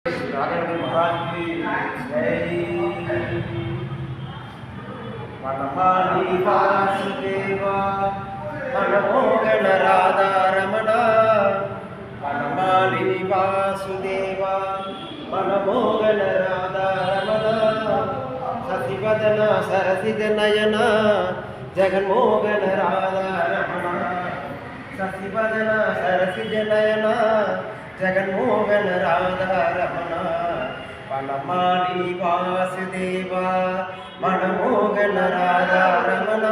महाराज की जय। वनमाली वासुदेवा मनमोहन राधा रमण, वनमाली वासुदेवा मनमोहन राधा रमण, शशिवदन सरसिज नयन जगन्मोहन राधा रमण, शशिवदन सरसिज नयन जगन्मोहन राधा रमण, वनमाली वासुदेवा मनमोहन राधा रमण,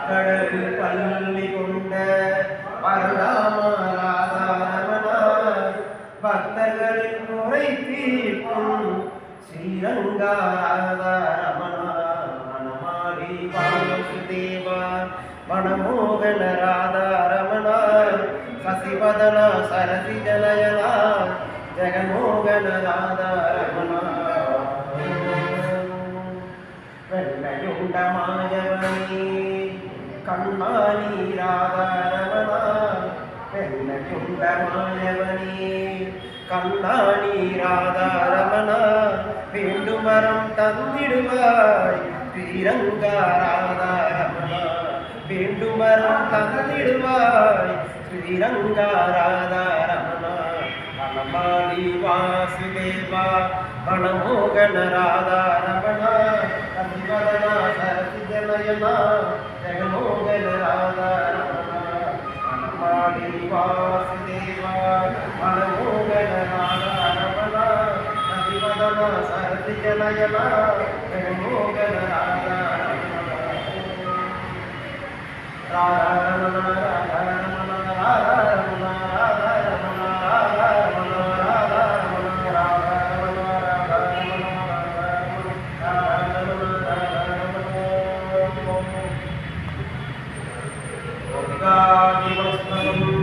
கடல் பள்ளி கொண்ட பரந்தாம ராதா ரமண, பக்தர்களின் குறை தீர்க்கும் ஸ்ரீரங்கா ராதா ரமண, வனமாலி வாசுதேவா मनमोहन राधा रमण, शशिवदन सरसिज नयन जगन्मोहन राधा रमण, வெள்ளையுண்ட மாயவனே கண்ணாணி ராதா ரமண, வெள்ளையுண்ட மாயவனே கண்ணாணி ராதா ரமண, வேண்டும் வரம் தந்திடுவாய் ஸ்ரீரங்கா ராதா ரமண, வேண்டும் வரம் தந்திடுவாய் ஸ்ரீரங்கா ராதா ரமண, வனமாலி வாசுதேவா मनमोहन राधा रमण, शशिवदन सरसिज नयन जगन्मोहन राधा रमण, वनमालि वासुदेवा मनमोहन राधा रमण, शशिवदन सरसिज नयन जगन्मोहन राधा रमण, राधा रमण राधा रमण राधा रमण राधा रमण राधा रमण राधा रमण राधा दिवस्तम